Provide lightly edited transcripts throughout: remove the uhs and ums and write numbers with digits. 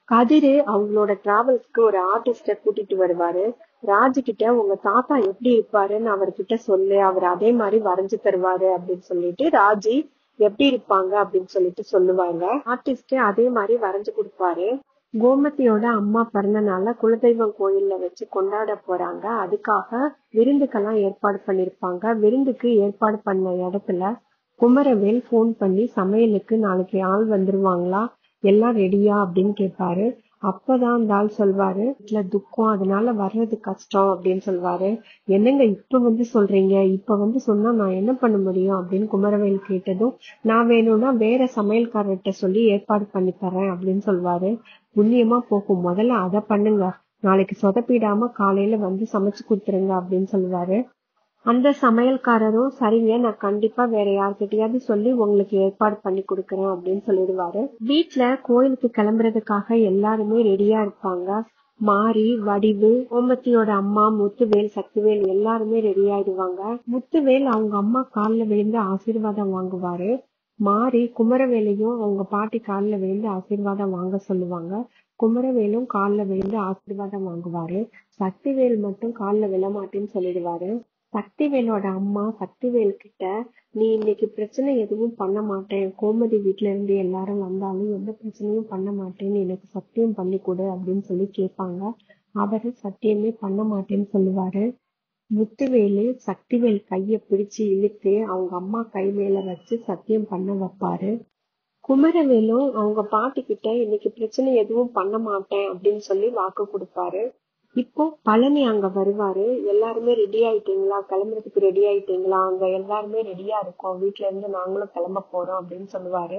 கதிரு அவங்களோட டிராவல்ஸ்க்கு ஒரு ஆர்டிஸ்ட கூட்டிட்டு வருவாரு. ராஜு கிட்ட உங்க தாத்தா எப்படி இருப்பாருன்னு அவர்கிட்ட சொல்லு, அவர் அதே மாதிரி வரைஞ்சு தருவாரு அப்படின்னு சொல்லிட்டு ராஜி எப்படி இருப்பாங்க அப்படின்னு சொல்லிட்டு சொல்லுவாங்க. ஆர்டிஸ்ட் அதே மாதிரி வரைஞ்சு கொடுப்பாரு. கோமதியோட அம்மா பிறந்தநாள குலதெய்வம் கோயில்ல வச்சு கொண்டாட போறாங்க. அதுக்காக விருந்துக்கெல்லாம் ஏற்பாடு பண்ணிருப்பாங்க. விருந்துக்கு ஏற்பாடு பண்ண இடத்துல குமரவேல் போன் பண்ணி சமையலுக்கு நாளைக்கு ஆள் வந்துருவாங்களா, எல்லாம் ரெடியா அப்படின்னு கேட்பாரு. அப்பதான் அந்த ஆள் சொல்வாரு, வீட்டுல துக்கம், அதனால வர்றது கஷ்டம் அப்படின்னு சொல்வாரு. என்னங்க இப்ப வந்து சொல்றீங்க, இப்ப வந்து சொன்னா நான் என்ன பண்ண முடியும் அப்படின்னு குமரவேல் கேட்டதும், நான் வேணும்னா வேற சமையல்காரர்கிட்ட சொல்லி ஏற்பாடு பண்ணி தரேன் அப்படின்னு சொல்வாரு. புண்ணியமா போகும், முதல்ல அதை பண்ணுங்க, நாளைக்கு சொதப்பிடாம காலையில வந்து சமைச்சு கொடுத்துருங்க அப்படின்னு சொல்லுவாரு. அந்த சமையல்காரரும் சரிங்க, நான் கண்டிப்பா வேற யார்கிட்டயாவது சொல்லி உங்களுக்கு ஏற்பாடு பண்ணி கொடுக்கறேன் அப்படின்னு சொல்லிடுவாரு. வீட்டுல கோயிலுக்கு கிளம்புறதுக்காக எல்லாருமே ரெடியா இருப்பாங்க. மாரி, வடிவு, கோமதியோட அம்மா, முத்துவேல், சக்திவேல் எல்லாருமே ரெடி ஆயிடுவாங்க. முத்துவேல் அவங்க அம்மா கால்ல விழுந்து ஆசீர்வாதம் வாங்குவாரு. மாரி குமரவேலையும் அவங்க பாட்டி கால்ல விழுந்து ஆசீர்வாதம் வாங்க சொல்லுவாங்க. குமரவேலும் கால்ல விழுந்து ஆசீர்வாதம் வாங்குவாரு. சக்திவேல் மட்டும் கால்ல விழமாட்டேன்னு சொல்லிடுவாரு. சக்திவேலோட அம்மா சக்திவேல் கிட்ட, நீ இன்னைக்கு பிரச்சனை எதுவும் பண்ண மாட்டேன், கோமதி வீட்டுல இருந்து எல்லாரும் வந்தாலும் எந்த பிரச்சனையும் பண்ண மாட்டேன்னு எனக்கு சத்தியம் பண்ணி கொடு அப்படின்னு சொல்லி கேட்பாங்க. அவரு சத்தியமே பண்ண மாட்டேன்னு சொல்லுவாரு. முத்துவேலு சக்திவேல் கைய பிடிச்சு இழுத்து அவங்க அம்மா கை மேல வச்சு சத்தியம் பண்ண வைப்பாரு. குமரவேலும் அவங்க பாட்டி கிட்ட இன்னைக்கு பிரச்சனை எதுவும் பண்ண மாட்டேன் அப்படின்னு சொல்லி வாக்கு கொடுப்பாரு. இப்போ பழனி அங்க வருவாரு. எல்லாருமே ரெடி ஆயிட்டீங்களா, கிளம்புறதுக்கு ரெடி ஆயிட்டீங்களா, அங்க எல்லாருமே ரெடியா இருக்கோம், வீட்டுல இருந்து நாங்களும் கிளம்ப போறோம் அப்படின்னு சொல்லுவாரு.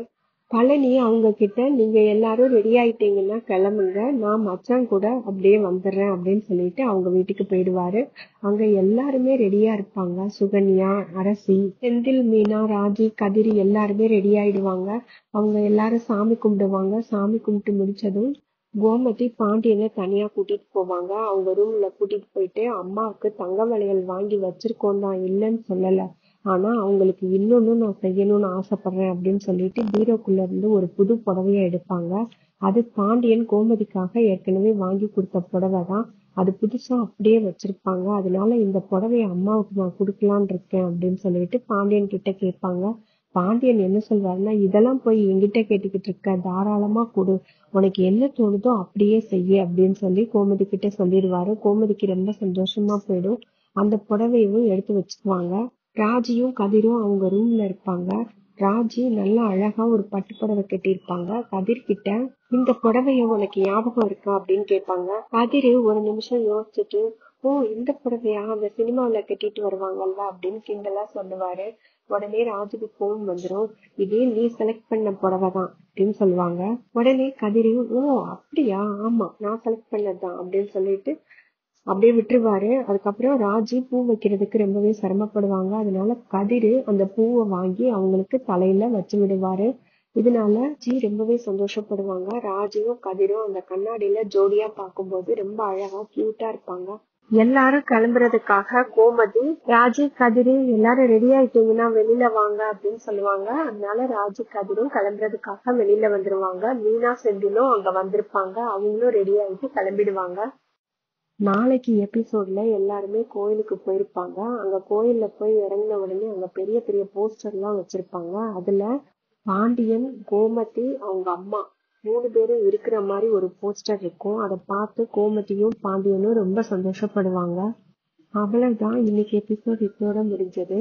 பழனி அவங்க கிட்ட, நீங்க எல்லாரும் ரெடி ஆயிட்டீங்கன்னா கிளம்புங்க, நான் மச்சான் கூட அப்படியே வந்துடுறேன் அப்படின்னு சொல்லிட்டு அவங்க வீட்டுக்கு போயிடுவாரு. அங்க எல்லாருமே ரெடியா இருப்பாங்க. சுகன்யா, அரசி, செந்தில், மீனா, ராஜி, கதிரி எல்லாருமே ரெடி ஆயிடுவாங்க. அவங்க எல்லாரும் சாமி கும்பிடுவாங்க. சாமி கும்பிட்டு முடிச்சதும் கோமதி பாண்டியனை தனியா கூட்டிட்டு போவாங்க. அவங்க ரூம்ல கூட்டிட்டு போயிட்டு, அம்மாவுக்கு தங்க வளையல் வாங்கி வச்சிருக்கோம் தான், இல்லைன்னு சொல்லல, ஆனா அவங்களுக்கு இன்னொன்னு நான் செய்யணும்னு ஆசைப்படுறேன் அப்படின்னு சொல்லிட்டு பீரோக்குள்ள இருந்து ஒரு புது புடவைய எடுப்பாங்க. அது பாண்டியன் கோமதிக்காக ஏற்கனவே வாங்கி கொடுத்த புடவை தான். அது புதுசா அப்படியே வச்சிருப்பாங்க. அதனால இந்த புடவைய அம்மாவுக்கு நான் கொடுக்கலான் இருக்கேன் அப்படின்னு சொல்லிட்டு பாண்டியன் கிட்ட கேட்பாங்க. பாண்டியன் என்ன சொல்வாருன்னா, இதெல்லாம் போய் என்கிட்ட கேட்டுக்கிட்டு இருக்க, தாராளமா கொடு, உனக்கு என்ன தோணுதோ அப்படியே செய்ய அப்படின்னு சொல்லி கோமதி கிட்ட சொல்லிடுவாரு. கோமதிக்கு ரொம்ப சந்தோஷமா போயிடும். அந்த புடவையும் எடுத்து வச்சுக்குவாங்க. ராஜியும் கதிரும் அவங்க ரூம்ல இருப்பாங்க. ராஜி நல்லா அழகா ஒரு பட்டு புடவை கட்டியிருப்பாங்க. கதிர் கிட்ட, இந்த புடவைய உனக்கு ஞாபகம் இருக்கா அப்படின்னு கேட்பாங்க. கதிர் ஒரு நிமிஷம் யோசிச்சுட்டு, ஓ இந்த புடவையா, அந்த சினிமாவில கட்டிட்டு வருவாங்கல்ல அப்படின்னு கிண்டலா சொல்லுவாரு. உடனே ராஜுக்கு கோவம் வந்துடும். இதே நீ செலக்ட் பண்ண புடவைதான் அப்படின்னு சொல்லுவாங்க. உடனே கதிரு, ஓ அப்படியா, ஆமா நான் செலக்ட் பண்ணதுதான் அப்படின்னு சொல்லிட்டு அப்படியே விட்டுருவாரு. அதுக்கப்புறம் ராஜி பூ வைக்கிறதுக்கு ரொம்பவே சிரமப்படுவாங்க. அதனால கதிரு அந்த பூவை வாங்கி அவங்களுக்கு தலையில வச்சு விடுவாரு. இதனால ஜி ரொம்பவே சந்தோஷப்படுவாங்க. ராஜியும் கதிரும் அந்த கண்ணாடியில ஜோடியா பார்க்கும்போது ரொம்ப அழகா கியூட்டா இருப்பாங்க. எல்லாரும் கிளம்புறதுக்காக கோமதி, ராஜி, கதிரு எல்லாரும் ரெடி ஆயிட்டீங்கன்னா வெளியில வாங்க அப்படின்னு சொல்லுவாங்க. அதனால ராஜி கதிரும் கிளம்புறதுக்காக வெளியில வந்துருவாங்க. மீனா செந்திலும் அங்க வந்திருப்பாங்க. அவங்களும் ரெடி ஆயிட்டு கிளம்பிடுவாங்க. நாளைக்கு எபிசோட்ல எல்லாருமே கோயிலுக்கு போயிருப்பாங்க. அங்க கோயில்ல போய் இறங்கின உடனே அங்க பெரிய பெரிய போஸ்டர் எல்லாம் வச்சிருப்பாங்க. அதுல பாண்டியன், கோமதி, அவங்க அம்மா 3 பேரும் இருக்கிற மாதிரி ஒரு போஸ்டர் இருக்கும். அதை பார்த்து கோமதியும் பாண்டியனும் ரொம்ப சந்தோஷப்படுவாங்க. அவ்வளவுதான், இன்னைக்கு எபிசோட் இதோட முடிஞ்சது.